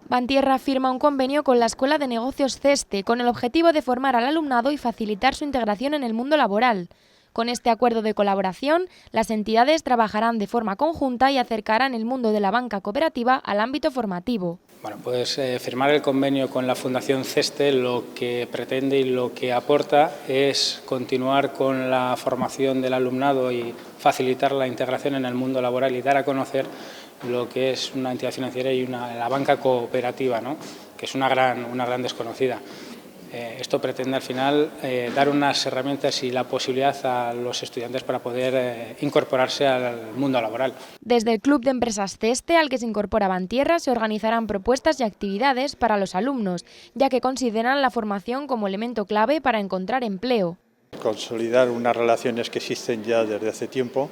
Bantierra firma un convenio con la Escuela de Negocios CESTE con el objetivo de formar al alumnado y facilitar su integración en el mundo laboral. Con este acuerdo de colaboración, las entidades trabajarán de forma conjunta y acercarán el mundo de la banca cooperativa al ámbito formativo. Bueno, pues firmar el convenio con la Fundación CESTE lo que pretende y lo que aporta es continuar con la formación del alumnado y facilitar la integración en el mundo laboral y dar a conocer lo que es una entidad financiera y la banca cooperativa, ¿no?, que es una gran desconocida. Esto pretende al final dar unas herramientas y la posibilidad a los estudiantes para poder incorporarse al mundo laboral. Desde el Club de Empresas CESTE, al que se incorpora Bantierra, se organizarán propuestas y actividades para los alumnos, ya que consideran la formación como elemento clave para encontrar empleo. Consolidar unas relaciones que existen ya desde hace tiempo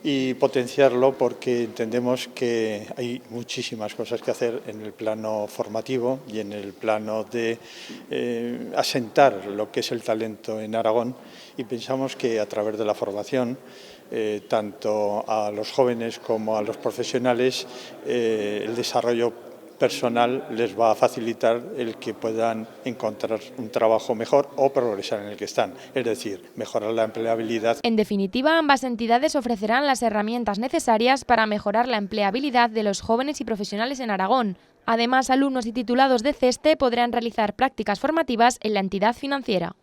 y potenciarlo porque entendemos que hay muchísimas cosas que hacer en el plano formativo y en el plano de asentar lo que es el talento en Aragón, y pensamos que a través de la formación, tanto a los jóvenes como a los profesionales, el desarrollo personal les va a facilitar el que puedan encontrar un trabajo mejor o progresar en el que están, es decir, mejorar la empleabilidad. En definitiva, ambas entidades ofrecerán las herramientas necesarias para mejorar la empleabilidad de los jóvenes y profesionales en Aragón. Además, alumnos y titulados de CESTE podrán realizar prácticas formativas en la entidad financiera.